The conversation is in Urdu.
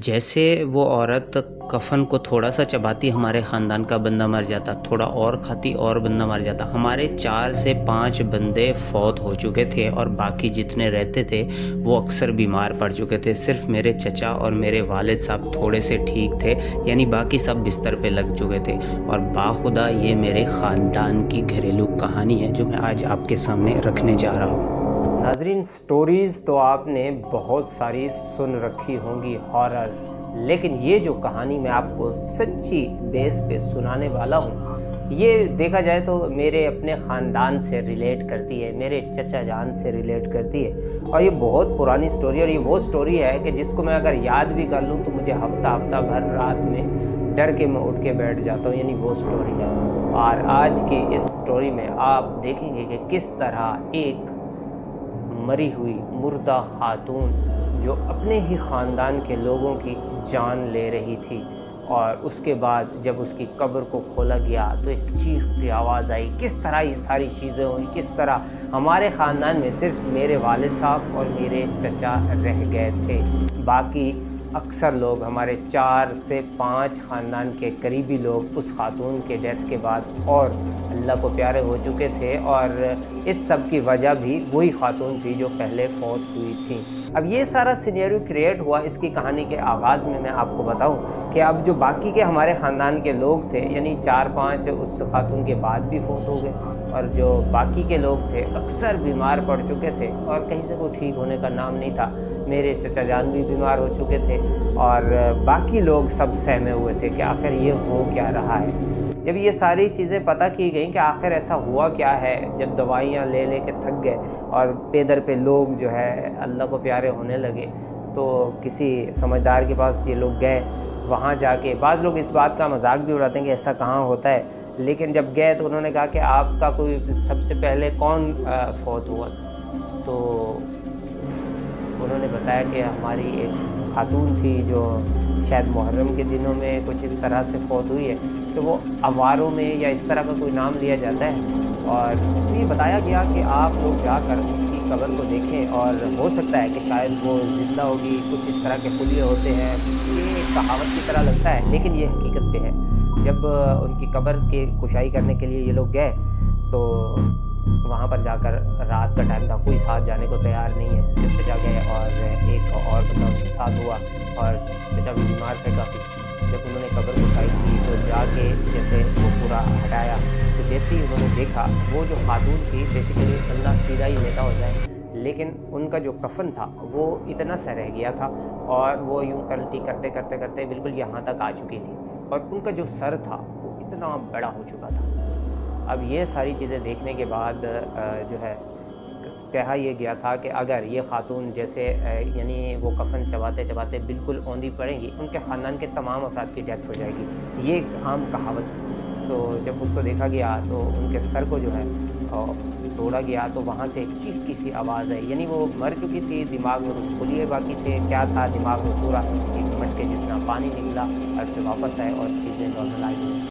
جیسے وہ عورت کفن کو تھوڑا سا چباتی ہمارے خاندان کا بندہ مر جاتا، تھوڑا اور کھاتی اور بندہ مر جاتا۔ ہمارے 4 سے 5 بندے فوت ہو چکے تھے اور باقی جتنے رہتے تھے وہ اکثر بیمار پڑ چکے تھے۔ صرف میرے چچا اور میرے والد صاحب تھوڑے سے ٹھیک تھے، یعنی باقی سب بستر پہ لگ چکے تھے۔ اور باخدا یہ میرے خاندان کی گھریلو کہانی ہے جو میں آج آپ کے سامنے رکھنے جا رہا ہوں۔ ناظرین، سٹوریز تو آپ نے بہت ساری سن رکھی ہوں گی ہارر، لیکن یہ جو کہانی میں آپ کو سچی بیس پہ سنانے والا ہوں، یہ دیکھا جائے تو میرے اپنے خاندان سے ریلیٹ کرتی ہے، میرے چچا جان سے ریلیٹ کرتی ہے، اور یہ بہت پرانی سٹوری ہے۔ اور یہ وہ سٹوری ہے کہ جس کو میں اگر یاد بھی کر لوں تو مجھے ہفتہ بھر رات میں ڈر کے میں اٹھ کے بیٹھ جاتا ہوں، یعنی وہ سٹوری ہے۔ اور آج کی اس سٹوری میں آپ دیکھیں گے کہ کس طرح ایک مری ہوئی مردہ خاتون جو اپنے ہی خاندان کے لوگوں کی جان لے رہی تھی، اور اس کے بعد جب اس کی قبر کو کھولا گیا تو ایک چیخ کی آواز آئی۔ کس طرح یہ ساری چیزیں ہوئی، کس طرح ہمارے خاندان میں صرف میرے والد صاحب اور میرے چچا رہ گئے تھے، باقی اکثر لوگ ہمارے 4 سے 5 خاندان کے قریبی لوگ اس خاتون کے ڈیتھ کے بعد اور اللہ کو پیارے ہو چکے تھے، اور اس سب کی وجہ بھی وہی خاتون تھی جو پہلے فوت ہوئی تھی۔ اب یہ سارا سینیریو کریٹ ہوا اس کی کہانی کے آغاز میں آپ کو بتاؤں کہ اب جو باقی کے ہمارے خاندان کے لوگ تھے، یعنی 4-5 اس خاتون کے بعد بھی فوت ہو گئے، اور جو باقی کے لوگ تھے اکثر بیمار پڑ چکے تھے اور کہیں سے کوئی ٹھیک ہونے کا نام نہیں تھا۔ میرے چچا جان بھی بیمار ہو چکے تھے، اور باقی لوگ سب سہمے ہوئے تھے کہ آخر یہ ہو کیا رہا ہے۔ جب یہ ساری چیزیں پتہ کی گئیں کہ آخر ایسا ہوا کیا ہے، جب دوائیاں لے لے کے تھک گئے اور پے در پہ لوگ جو ہے اللہ کو پیارے ہونے لگے، تو کسی سمجھدار کے پاس یہ لوگ گئے۔ وہاں جا کے بعض لوگ اس بات کا مذاق بھی اڑاتے ہیں کہ ایسا کہاں ہوتا ہے، لیکن جب گئے تو انہوں نے کہا کہ آپ کا کوئی سب سے پہلے کون فوت ہوا، تو انہوں نے بتایا کہ ہماری ایک خاتون تھی جو شاید محرم کے دنوں میں کچھ اس طرح سے فوت ہوئی ہے کہ وہ اواروں میں یا اس طرح کا کوئی نام لیا جاتا ہے، اور یہ بتایا گیا کہ آپ لوگ جا کر اس کی قبر کو دیکھیں، اور ہو سکتا ہے کہ شاید وہ زندہ ہوگی، کچھ اس طرح کے خلیے ہوتے ہیں، یہ ایک کہاوت کی طرح لگتا ہے لیکن یہ حقیقت پہ ہے۔ جب ان کی قبر کی کشائی کرنے کے لیے یہ لوگ گئے تو وہاں پر جا کر رات کا ٹائم تھا، کوئی ساتھ جانے کو تیار نہیں ہے، صرف چچا گئے اور ایک اور بندہ ان کے ساتھ ہوا، اور چچا بھی بیمار تھے کافی۔ جب انہوں نے قبر کشائی کی تو جا کے جیسے وہ پورا ہٹایا تو جیسے ہی انہوں نے دیکھا وہ جو خاتون تھی، بیسیکلی اللہ سیدھا ہی لیتا ہو جائے، لیکن ان کا جو کفن تھا وہ اتنا سا رہ گیا تھا، اور وہ یوں کلٹی کرتے کرتے کرتے بالکل یہاں تک آ چکی تھی، اور ان کا جو سر تھا وہ اتنا بڑا ہو چکا تھا۔ اب یہ ساری چیزیں دیکھنے کے بعد جو ہے کہا یہ گیا تھا کہ اگر یہ خاتون جیسے یعنی وہ کفن چباتے چباتے بالکل اوندھی پڑیں گی، ان کے خاندان کے تمام افراد کی ڈیتھ ہو جائے گی، یہ ایک عام کہاوت ہے۔ تو جب اس کو دیکھا گیا تو ان کے سر کو جو ہے توڑا گیا، تو وہاں سے ایک چیخ کی سی آواز آئی، یعنی وہ مر چکی تھی، دماغ میں کچھ خلیے باقی تھے، کیا تھا دماغ میں پورا ایک مٹکے جتنا پانی نکلا، اور پھر واپس آئے اور چیزیں نارمل آ گئی۔